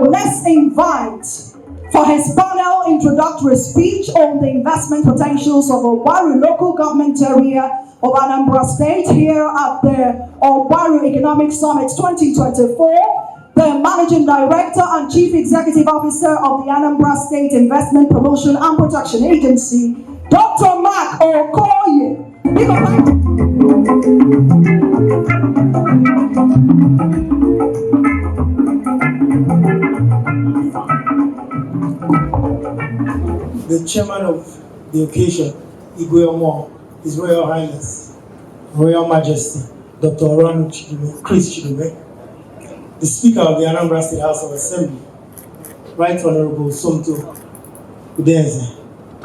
Let's invite for his panel introductory speech on the investment potentials of Ogbaru local government area of Anambra State here at the Ogbaru Economic Summit 2024, the Managing Director and Chief Executive Officer of the Anambra State Investment Promotion and Protection Agency, Dr. Mark Okoye. The chairman of the occasion, Igwe Omo, His Royal Highness, Royal Majesty, Dr. Oranu Chris Chidume, the Speaker of the Anambra State House of Assembly, Right Honorable Somto Udenze,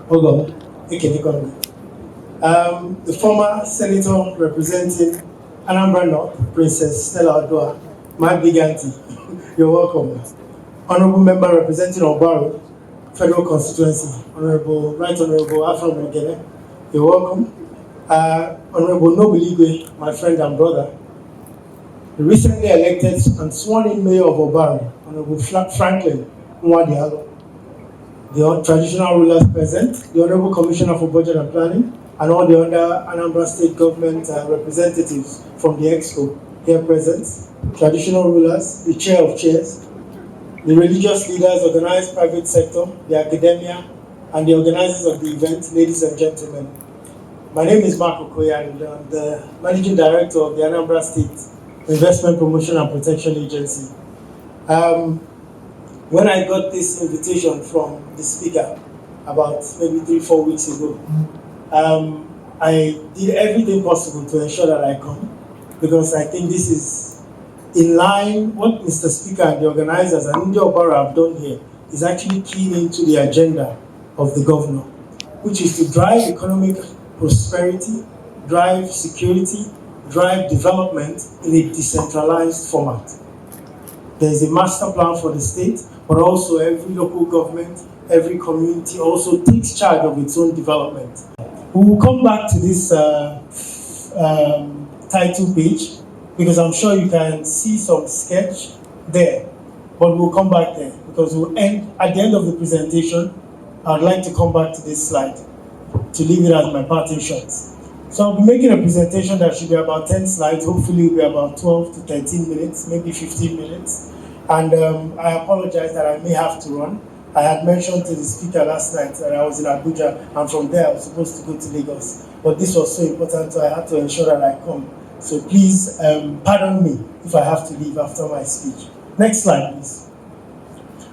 Ogbaru, the former Senator representing Anambra North, Princess Stella Odua, my big auntie, you're welcome. Honorable Member representing Ogbaru Federal Constituency, Right Honorable Afro Mogene, you're welcome. Honorable Noble Igwe, my friend and brother, the recently elected and sworn-in Mayor of Ogbaru, Honorable Franklin Nwadialo, the traditional rulers present, the Honorable Commissioner for Budget and Planning, and all the other Anambra State government representatives from the Exco here present, traditional rulers, the chair of chairs, the religious leaders, organized private sector, the academia, and the organizers of the event, ladies and gentlemen. My name is Mark Okoye, and I'm the Managing Director of the Anambra State Investment Promotion and Protection Agency. When I got this invitation from the speaker about maybe 3-4 weeks ago, I did everything possible to ensure that I come, because I think this is in line. What Mr. Speaker and the organizers and India Ogbaru have done here is actually keying into the agenda of the governor, which is to drive economic prosperity, drive security, drive development in a decentralized format. There is a master plan for the state, but also every local government, every community also takes charge of its own development. We will come back to this title page, because I'm sure you can see some sketch there, but we'll come back there, because we'll end at the end of the presentation. I'd like to come back to this slide to leave it as my parting shots. So I'll be making a presentation that should be about 10 slides, hopefully it'll be about 12 to 13 minutes, maybe 15 minutes. And I apologize that I may have to run. I had mentioned to the speaker last night that I was in Abuja, and from there I was supposed to go to Lagos. But this was so important, so I had to ensure that I come. So please pardon me if I have to leave after my speech. Next slide, please.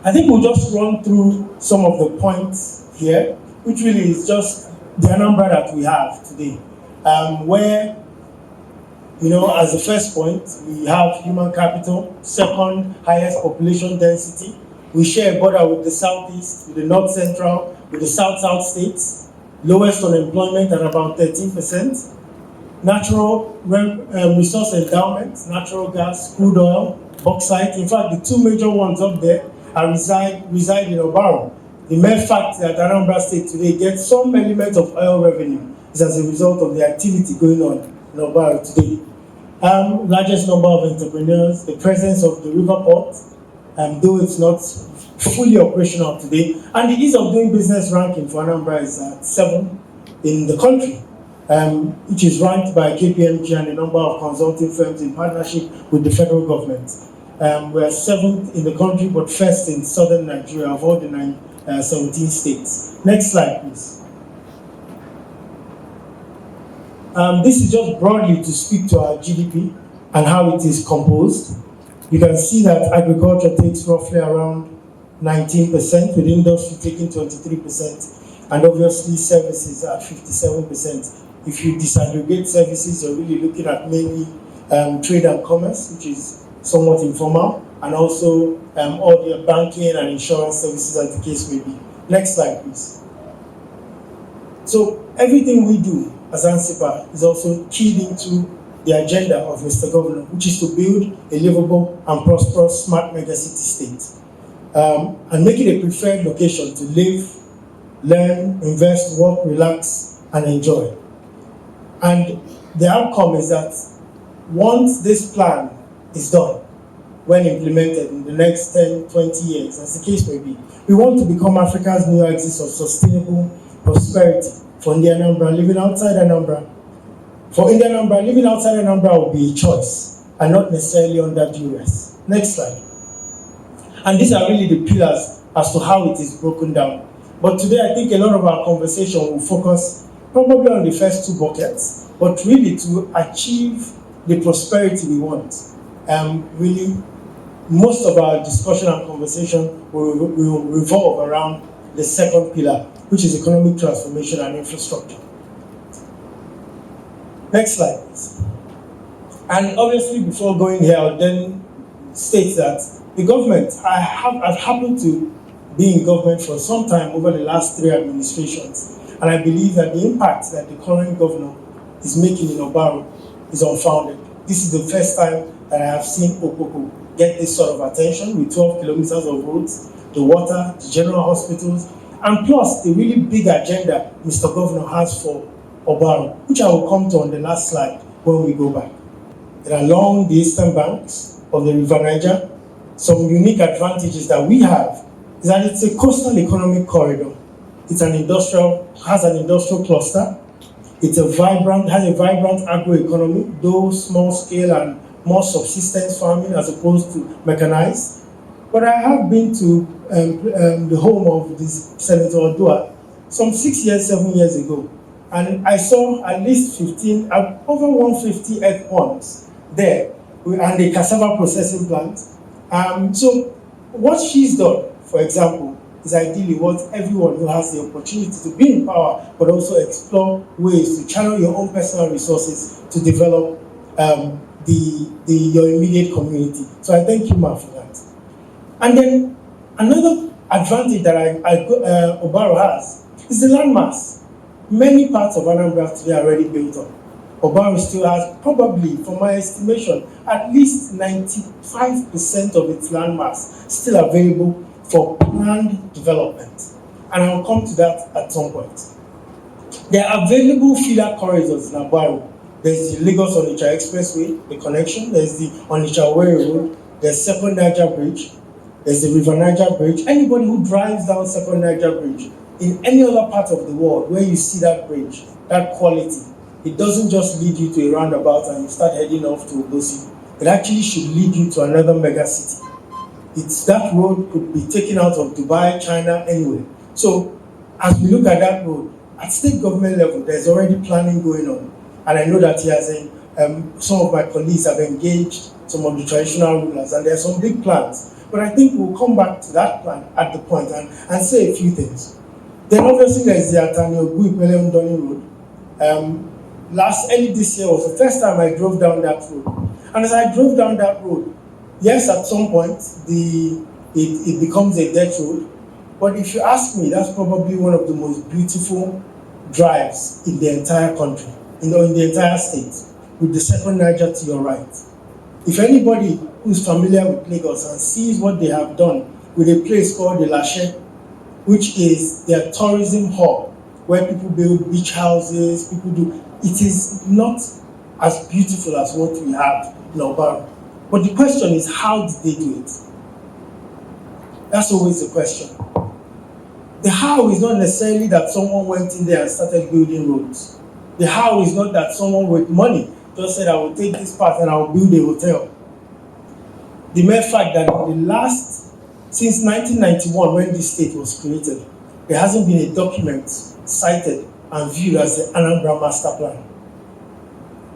I think we'll just run through some of the points here, which really is just the Anambra that we have today. Where, as the first point, we have human capital, second highest population density. We share a border with the southeast, with the north central, with the south states, lowest unemployment at about 13%. Natural resource endowment, natural gas, crude oil, bauxite. In fact, the two major ones up there reside in Ogbaru. The mere fact that Anambra State today gets some element of oil revenue is as a result of the activity going on in Ogbaru today. Largest number of entrepreneurs, the presence of the river port, though it's not fully operational today, and the ease of doing business ranking for Anambra is at 7 in the country. Which is ranked by KPMG and a number of consulting firms in partnership with the federal government. We are 7th in the country, but first in southern Nigeria of all the 17 states. Next slide, please. This is just broadly to speak to our GDP and how it is composed. You can see that agriculture takes roughly around 19%, with industry taking 23%, and obviously services at 57%. If you disaggregate services, you're really looking at mainly trade and commerce, which is somewhat informal, and also all the banking and insurance services as the case may be. Next slide, please. So everything we do as ANSIPA is also keyed into the agenda of Mr. Governor, which is to build a livable and prosperous smart megacity state, and make it a preferred location to live, learn, invest, work, relax, and enjoy. And the outcome is that once this plan is done, when implemented in the next 10, 20 years, as the case may be. We want to become Africa's new axis of sustainable prosperity. For India Anambra, living outside Anambra. For India Anambra, living outside Anambra will be a choice and not necessarily under duress. Next slide. And these are really the pillars as to how it is broken down. But today, I think a lot of our conversation will focus probably on the first two buckets, but really to achieve the prosperity we want. Really, most of our discussion and conversation will revolve around the second pillar, which is economic transformation and infrastructure. Next slide, please. And obviously, before going here, I'll then state that the government, I've happened to be in government for some time over the last 3 administrations, and I believe that the impact that the current governor is making in Ogbaru is unfounded. This is the first time that I have seen Okoko get this sort of attention with 12 kilometers of roads, the water, the general hospitals, and plus the really big agenda Mr. Governor has for Ogbaru, which I will come to on the last slide when we go back. Along the eastern banks of the River Niger, some unique advantages that we have is that it's a coastal economic corridor. Has an industrial cluster. Has a vibrant agroeconomy, though small scale and more subsistence farming as opposed to mechanized. But I have been to the home of this Senator Odua some 7 years ago, and I saw at least over 150 egg ponds there, and a cassava processing plant. So what she's done, for example, is ideally what everyone who has the opportunity to be in power, but also explore ways to channel your own personal resources to develop your immediate community. So I thank you, Ma, for that. And then another advantage that Ogbaru has is the landmass. Many parts of Anambra today are already built up. Ogbaru still has, probably, from my estimation, at least 95% of its landmass still available for planned development. And I will come to that at some point. There are available feeder corridors in Ogbaru. There's the Lagos-Onitsha Expressway, the connection. There's the Onitsha-Owerri Road. There's Second Niger Bridge. There's the River Niger Bridge. Anybody who drives down Second Niger Bridge in any other part of the world where you see that bridge, that quality, it doesn't just lead you to a roundabout and you start heading off to Obosi. It actually should lead you to another mega city. That road could be taken out of Dubai, China, anywhere. So as we look at that road, at state government level, there's already planning going on. And I know that he has some of my colleagues have engaged some of the traditional rulers, and there are some big plans. But I think we'll come back to that plan at the point and say a few things. Then obviously there's the Atani Ogbu Road. Early this year was the first time I drove down that road. And as I drove down that road, yes, at some point it becomes a dirt road. But if you ask me, that's probably one of the most beautiful drives in the entire country, in the entire state, with the Second Niger to your right. If anybody who's familiar with Lagos and sees what they have done with a place called the Lashe, which is their tourism hub, where people build beach houses, it is not as beautiful as what we have in Ogbaru. But the question is, how did they do it? That's always the question. The how is not necessarily that someone went in there and started building roads. The how is not that someone with money just said, I will take this path and I will build a hotel. The mere fact that since 1991, when this state was created, there hasn't been a document cited and viewed as the Anambra Master Plan.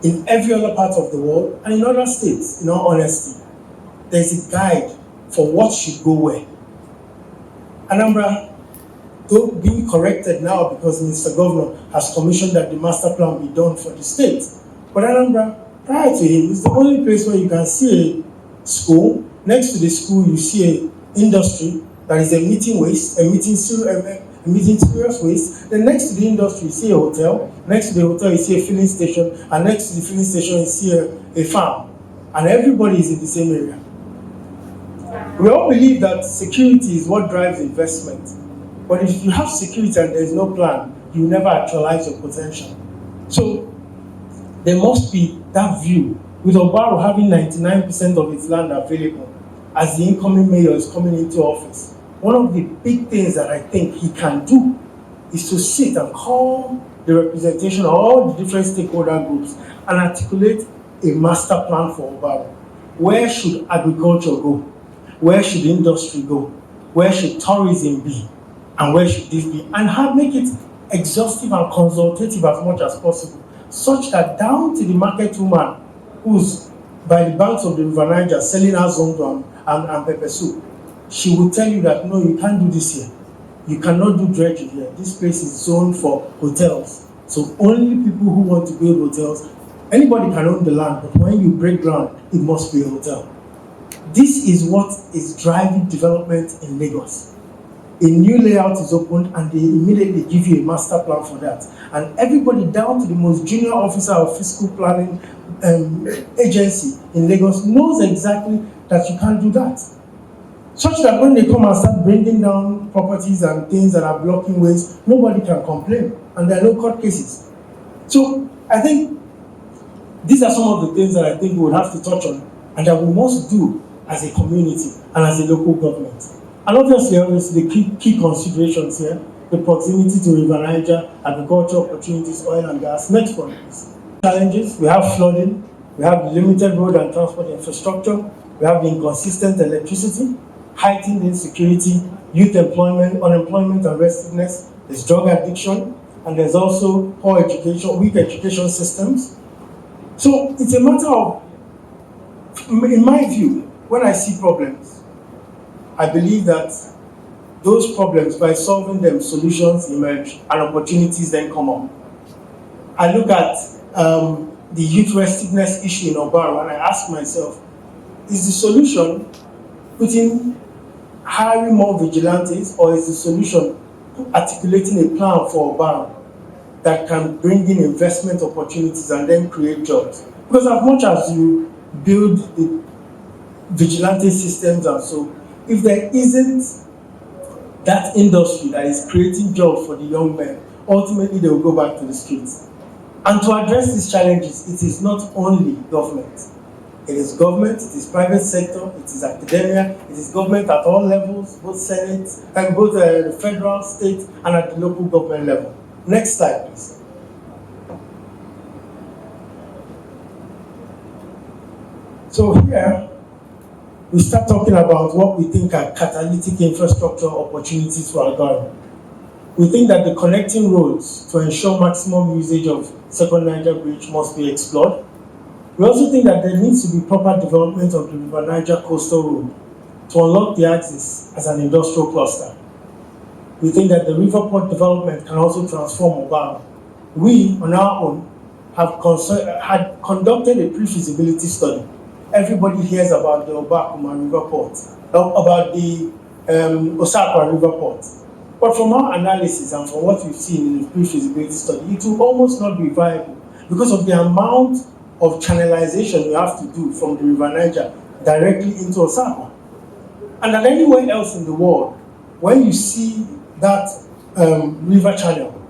In every other part of the world and in other states, in all honesty, there's a guide for what should go where. Anambra, though being corrected now because Mr. Governor has commissioned that the master plan be done for the state. But Anambra, prior to him, is the only place where you can see a school. Next to the school, you see an industry that is emitting waste, emitting serious waste. Then next to the industry, you see a hotel. Next to the hotel, you see a filling station. And next to the filling station, you see a farm. And everybody is in the same area. We all believe that security is what drives investment. But if you have security and there's no plan, you never actualize your potential. So there must be that view. With Ogbaru having 99% of its land available, as the incoming mayor is coming into office, one of the big things that I think he can do is to sit and call the representation of all the different stakeholder groups and articulate a master plan for Ogbaru. Where should agriculture go? Where should industry go? Where should tourism be? And where should this be? And make it exhaustive and consultative as much as possible, such that down to the market woman who's by the banks of the River Niger selling her zondo and pepper soup, she will tell you that no, you can't do this here. You cannot do dredging here. This place is zoned for hotels. So only people who want to build hotels, anybody can own the land, but when you break ground, it must be a hotel. This is what is driving development in Lagos. A new layout is opened and they immediately give you a master plan for that. And everybody down to the most junior officer of fiscal planning agency in Lagos knows exactly that you can't do that. Such that when they come and start bringing down properties and things that are blocking ways, nobody can complain and there are no court cases. So I think these are some of the things that I think we would have to touch on and that we must do as a community and as a local government. And obviously the key considerations here, the proximity to River Niger, agricultural opportunities, oil and gas. Next one, please. Challenges, we have flooding, we have limited road and transport infrastructure, we have the inconsistent electricity, heightened insecurity, youth employment, unemployment and restlessness, there's drug addiction, and there's also poor education, weak education systems. So it's a matter of, in my view, when I see problems, I believe that those problems, by solving them, solutions emerge and opportunities then come up. I look at the youth restiveness issue in Ogbaru and I ask myself, is the solution hiring more vigilantes, or is the solution articulating a plan for Ogbaru that can bring in investment opportunities and then create jobs? Because as much as you build the vigilante systems and so, if there isn't that industry that is creating jobs for the young men, ultimately they will go back to the streets. And to address these challenges, it is not only government. It is government, it is private sector, it is academia, it is government at all levels, both Senate and both the federal, state, and at the local government level. Next slide, please. So here, we start talking about what we think are catalytic infrastructure opportunities for Ogbaru. We think that the connecting roads to ensure maximum usage of Second Niger Bridge must be explored. We also think that there needs to be proper development of the River Niger Coastal Road to unlock the axis as an industrial cluster. We think that the river port development can also transform Ogbaru. We, on our own, had conducted a pre-feasibility study. Everybody hears about the Ogbaru River Port, about the Osakwa River Port. But from our analysis and from what we've seen in the pre-feasibility study, it will almost not be viable because of the amount of channelization we have to do from the River Niger directly into Osakwa. And at anywhere else in the world, when you see that river channel,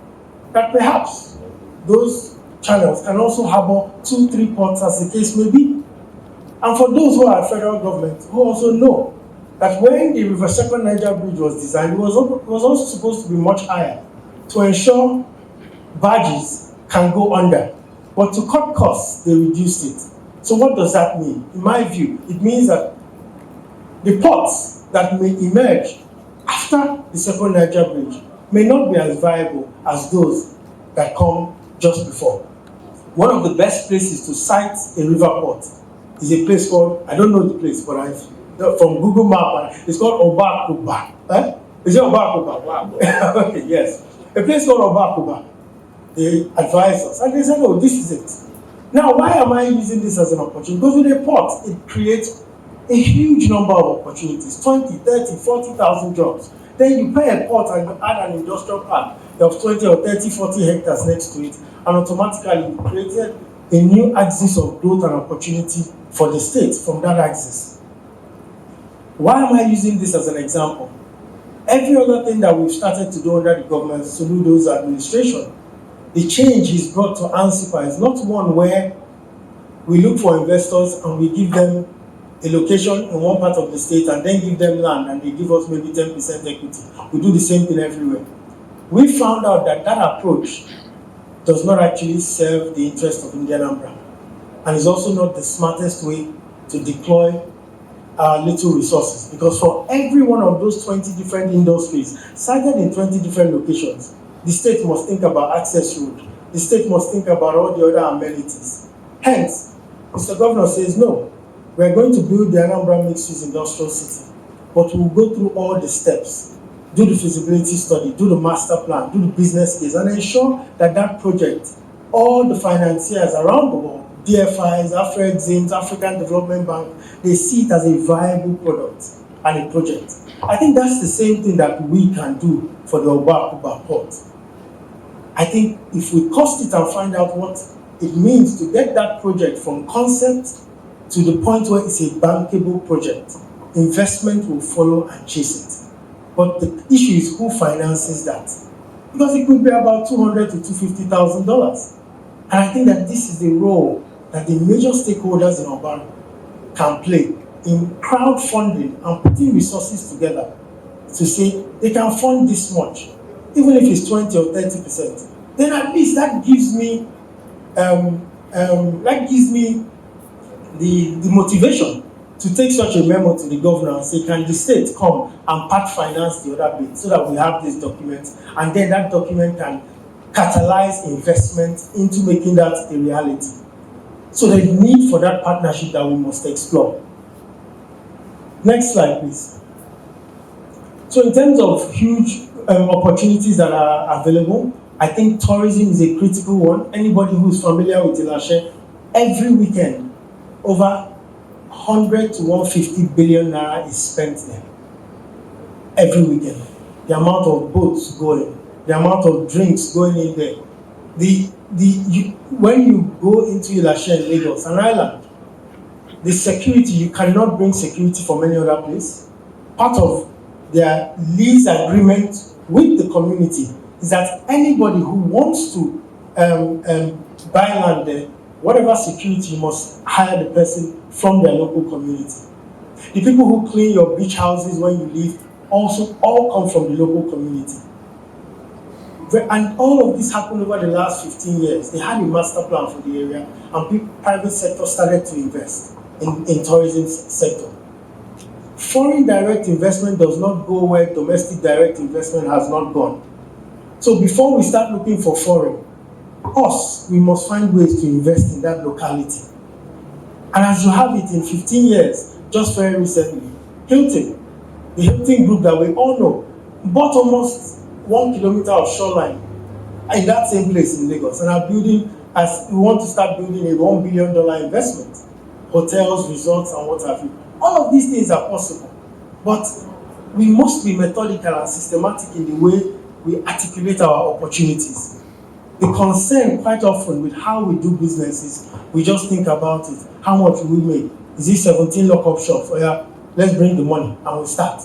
that perhaps those channels can also harbor 2-3 ports as the case may be. And for those who are federal government, who also know that when the River Second Niger Bridge was designed, it was also supposed to be much higher to ensure barges can go under. But to cut costs, they reduced it. So what does that mean? In my view, it means that the ports that may emerge after the Second Niger Bridge may not be as viable as those that come just before. One of the best places to site a river port is a place called, I don't know the place, but from Google Map, it's called Ogbaru. Is it Ogbaru? Wow. Okay, yes. A place called Ogbaru. They advised us, and they said, oh, this is it. Now, why am I using this as an opportunity? Because with a port, it creates a huge number of opportunities, 20, 30, 40,000 jobs. Then you pay a port and you add an industrial park of 20 or 30, 40 hectares next to it, and automatically you created a new axis of growth and opportunity for the state from that axis. Why am I using this as an example? Every other thing that we've started to do under the government, Soludo's administration, the change he's brought to ANSIPA is not one where we look for investors and we give them a location in one part of the state and then give them land and they give us maybe 10% equity. We do the same thing everywhere. We found out that that approach does not actually serve the interest of Indian Anambra, and is also not the smartest way to deploy our little resources, because for every one of those 20 different industries sited in 20 different locations, the state must think about access road, the state must think about all the other amenities. Hence, Mr. Governor says, no, we're going to build the Anambra mixed-use industrial city, but we'll go through all the steps, do the feasibility study, do the master plan, do the business case, and ensure that that project, all the financiers around the world, DFIs, Afrexim, African Development Bank, they see it as a viable product and a project. I think that's the same thing that we can do for the Ogbaru port. I think if we cost it and find out what it means to get that project from concept to the point where it's a bankable project, investment will follow and chase it. But the issue is who finances that, because it could be about $200,000 to $250,000. And I think that this is the role that the major stakeholders in Ogbaru can play in crowdfunding and putting resources together to say they can fund this much, even if it's 20 or 30%. Then at least that gives me the motivation to take such a memo to the governor and say, can the state come and part finance the other bit so that we have this document, and then that document can catalyze investment into making that a reality. So there's need for that partnership that we must explore. Next slide, please. So in terms of huge opportunities that are available, I think tourism is a critical one. Anybody who's familiar with Ilashe, every weekend, over 100 to 150 billion naira is spent there. Every weekend. The amount of boats going, the amount of drinks going in there. When you go into Ilashe in Lagos, an island, the security, you cannot bring security from any other place. Part of their lease agreement with the community is that anybody who wants to buy land there, whatever security, you must hire the person from their local community. The people who clean your beach houses when you leave also all come from the local community. And all of this happened over the last 15 years. They had a master plan for the area, and the private sector started to invest in tourism sector. Foreign direct investment does not go where domestic direct investment has not gone. So before we start looking for foreign, we must find ways to invest in that locality. And as you have it in 15 years, just very recently, Hilton, the Hilton group that we all know, bought almost 1 kilometer of shoreline in that same place in Lagos, and are building, as we want to start building, a $1 billion investment, hotels, resorts, and what have you. All of these things are possible, but we must be methodical and systematic in the way we articulate our opportunities. The concern quite often with how we do business is we just think about it. How much will we make? Is it 17 lock-up shops? Oh yeah, let's bring the money and we'll start.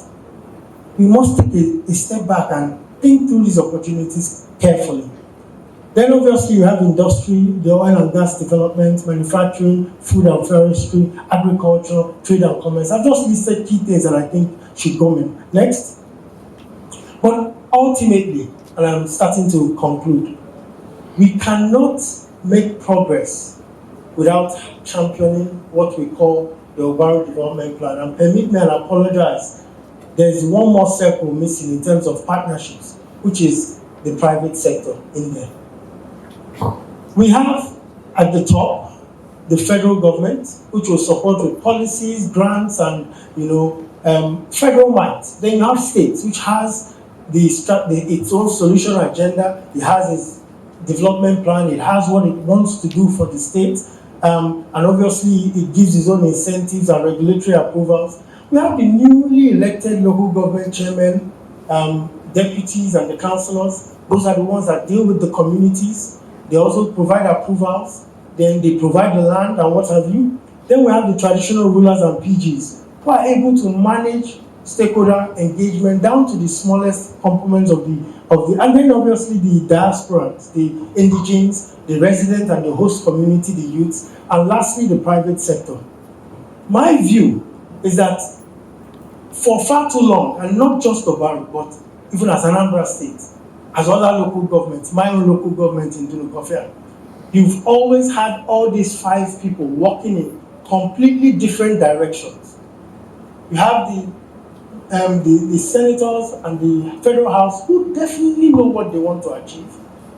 We must take a step back and think through these opportunities carefully. Then obviously you have industry, the oil and gas development, manufacturing, food and forestry, agriculture, trade and commerce. I've just listed key things that I think should go in. Next. But ultimately, and I'm starting to conclude, we cannot make progress without championing what we call the Ogbaru Development Plan. And permit me and apologize, there's one more circle missing in terms of partnerships, which is the private sector in there. We have at the top the federal government, which will support with policies, grants, and federal might. Then you have states, which has its own solution agenda. It has its development plan. It has what it wants to do for the state, and obviously it gives its own incentives and regulatory approvals. We have the newly elected local government chairmen, deputies, and the councillors. Those are the ones that deal with the communities. They also provide approvals. Then they provide the land and what have you. Then we have the traditional rulers and PGs who are able to manage stakeholder engagement down to the smallest components of the, and then obviously the diasporans, the indigenes, the resident and the host community, the youths, and lastly the private sector. My view is that for far too long, and not just Ogbaru, but even as Anambra State, as other local governments, my own local government in Dunukofia, you've always had all these 5 people working in completely different directions. You have the senators and the federal house who definitely know what they want to achieve.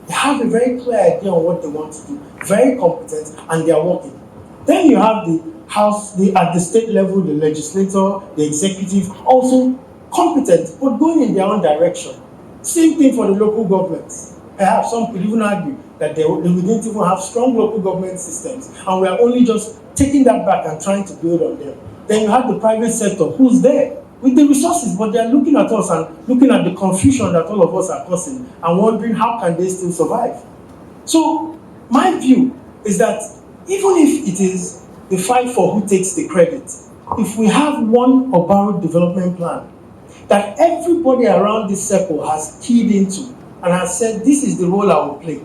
They have a very clear idea on what they want to do, very competent, and they are working. Then you have the house, at the state level, the legislator, the executive, also competent, but going in their own direction. Same thing for the local governments. Perhaps some could even argue that they didn't even have strong local government systems, and we are only just taking that back and trying to build on them. Then you have the private sector who's there with the resources, but they are looking at us and looking at the confusion that all of us are causing and wondering how can they still survive. So my view is that even if it is the fight for who takes the credit, if we have one Ogbaru development plan that everybody around this circle has keyed into and has said, this is the role I will play.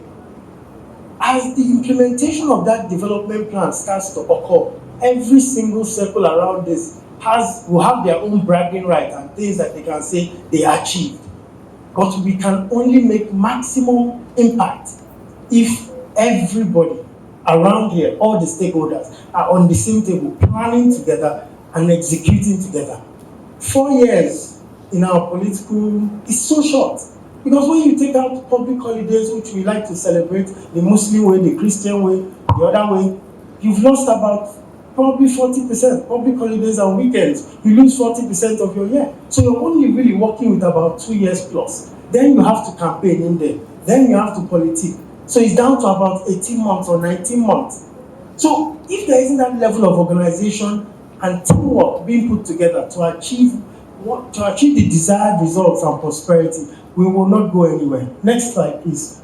As the implementation of that development plan starts to occur, every single circle around this will have their own bragging right and things that they can say they achieved. But we can only make maximum impact if everybody around here, all the stakeholders, are on the same table, planning together and executing together. 4 years in our political is so short. Because when you take out public holidays, which we like to celebrate, the Muslim way, the Christian way, the other way, you've lost about probably 40%. Public holidays and weekends, you lose 40% of your year. So you're only really working with about 2 years plus. Then you have to campaign in there. Then you have to politic. So it's down to about 18 months or 19 months. So if there isn't that level of organization and teamwork being put together to achieve the desired results and prosperity, we will not go anywhere. Next slide, please.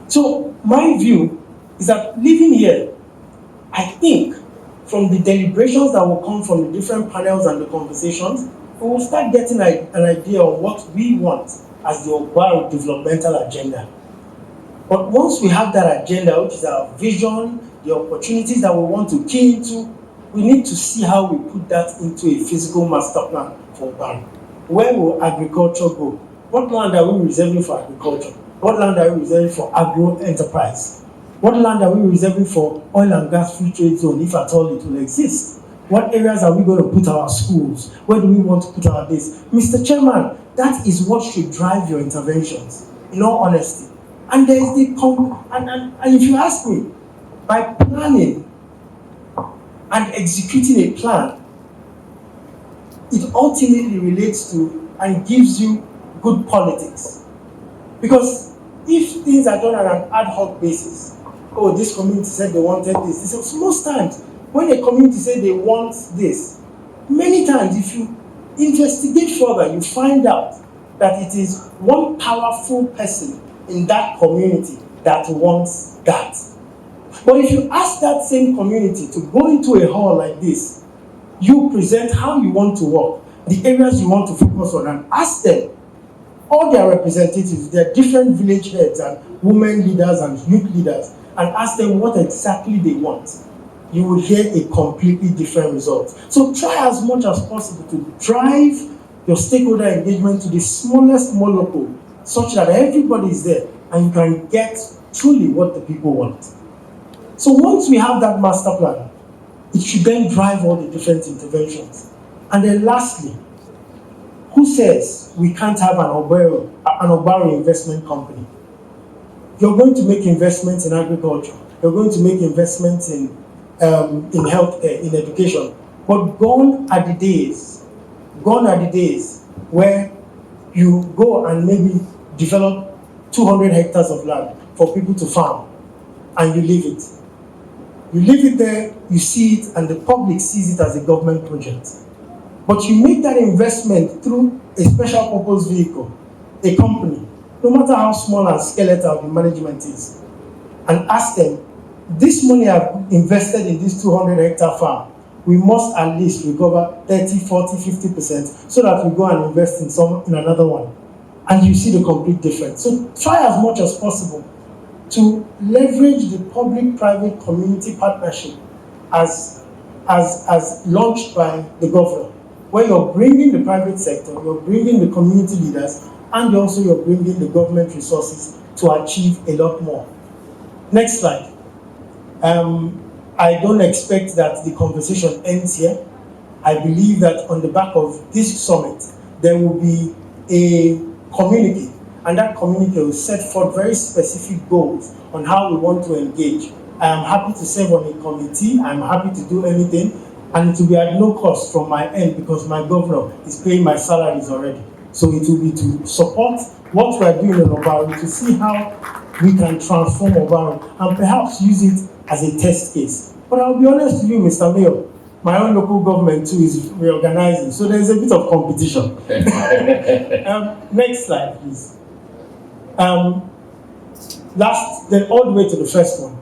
So my view is that living here, I think from the deliberations that will come from the different panels and the conversations, we will start getting an idea of what we want as the Ogbaru developmental agenda. But once we have that agenda, which is our vision, the opportunities that we want to key into, we need to see how we put that into a physical master plan for Ogbaru. Where will agriculture go? What land are we reserving for agriculture? What land are we reserving for agro-enterprise? What land are we reserving for oil and gas free trade zone, if at all it will exist? What areas are we going to put our schools? Where do we want to put our this? Mr. Chairman, that is what should drive your interventions, in all honesty. And there's and if you ask me, by planning and executing a plan, it ultimately relates to and gives you good politics. Because if things are done on an ad hoc basis, oh, this community said they wanted this. So most times, when a community says they want this, many times if you investigate further, you find out that it is one powerful person in that community that wants that. But if you ask that same community to go into a hall like this, you present how you want to work, the areas you want to focus on, and ask them, all their representatives, their different village heads and women leaders and youth leaders, and ask them what exactly they want. You will hear a completely different result. So try as much as possible to drive your stakeholder engagement to the smallest molecule, such that everybody is there and you can get truly what the people want. So once we have that master plan, it should then drive all the different interventions. And then lastly, who says we can't have an Ogbaru investment company? You're going to make investments in agriculture. You're going to make investments in healthcare, in education. But gone are the days where you go and maybe develop 200 hectares of land for people to farm and you leave it. You leave it there, you see it, and the public sees it as a government project. But you make that investment through a special purpose vehicle, a company, no matter how small and skeletal the management is, and ask them, this money I've invested in this 200 hectare farm, we must at least recover 30, 40, 50% so that we go and invest in another one. And you see the complete difference. So try as much as possible to leverage the public-private community partnership as as launched by the governor, where you're bringing the private sector, you're bringing the community leaders, and also you're bringing the government resources to achieve a lot more. Next slide. I don't expect that the conversation ends here. I believe that on the back of this summit, there will be a communique, and that communique will set forth very specific goals on how we want to engage. I am happy to serve on a committee. I'm happy to do anything, and it will be at no cost from my end because my governor is paying my salaries already. So it will be to support what we are doing in Ogbaru, to see how we can transform Ogbaru and perhaps use it as a test case. But I'll be honest with you, Mr. Mayor, my own local government too is reorganizing, so there's a bit of competition. Next slide, please. Then all the way to the first one.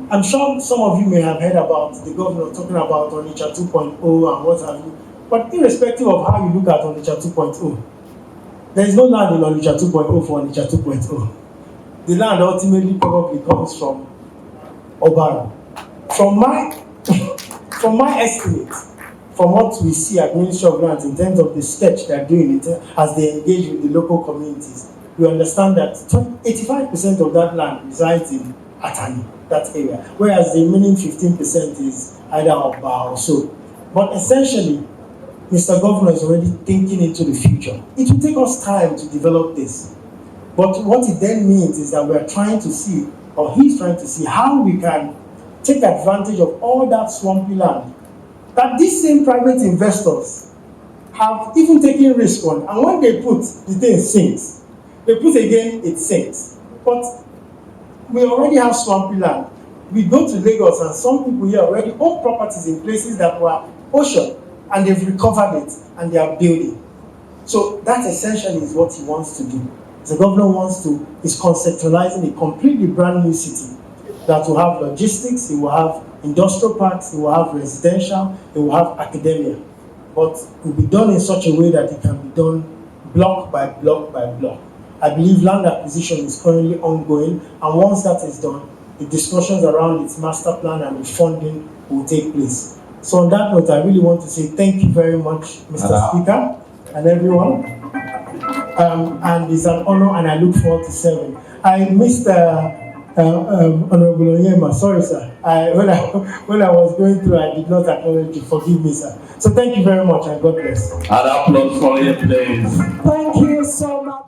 I'm sure some of you may have heard about the governor talking about Onitsha 2.0 and what have you, but irrespective of how you look at Onitsha 2.0, there is no land in Onitsha 2.0 for Onitsha 2.0. The land ultimately probably comes from Ogbaru. From my estimate, from what we see at Ministry of Lands in terms of the sketch they're doing as they engage with the local communities, we understand that 85% of that land resides in Atani, that area, whereas the remaining 15% is either Ogba or so. But essentially, Mr. Governor is already thinking into the future. It will take us time to develop this. But what it then means is that we are trying to see, or he's trying to see, how we can take advantage of all that swampy land that these same private investors have even taken risk on. And when they put, the thing sinks. They put again, it sinks. But we already have swampy land. We go to Lagos and some people here already own properties in places that were ocean, and they've recovered it and they are building. So that essentially is what he wants to do. The governor is conceptualizing a completely brand new city that will have logistics, it will have industrial parks, it will have residential, it will have academia. But it will be done in such a way that it can be done block by block by block. I believe land acquisition is currently ongoing, and once that is done, the discussions around its master plan and its funding will take place. So on that note, I really want to say thank you very much, Mr. Speaker, and everyone. And it's an honor, and I look forward to serving. I missed Honorable Onyema, sorry, sir. When I was going through, I did not acknowledge you. Forgive me, sir. So thank you very much, and God bless. An applause for you, please. Thank you so much.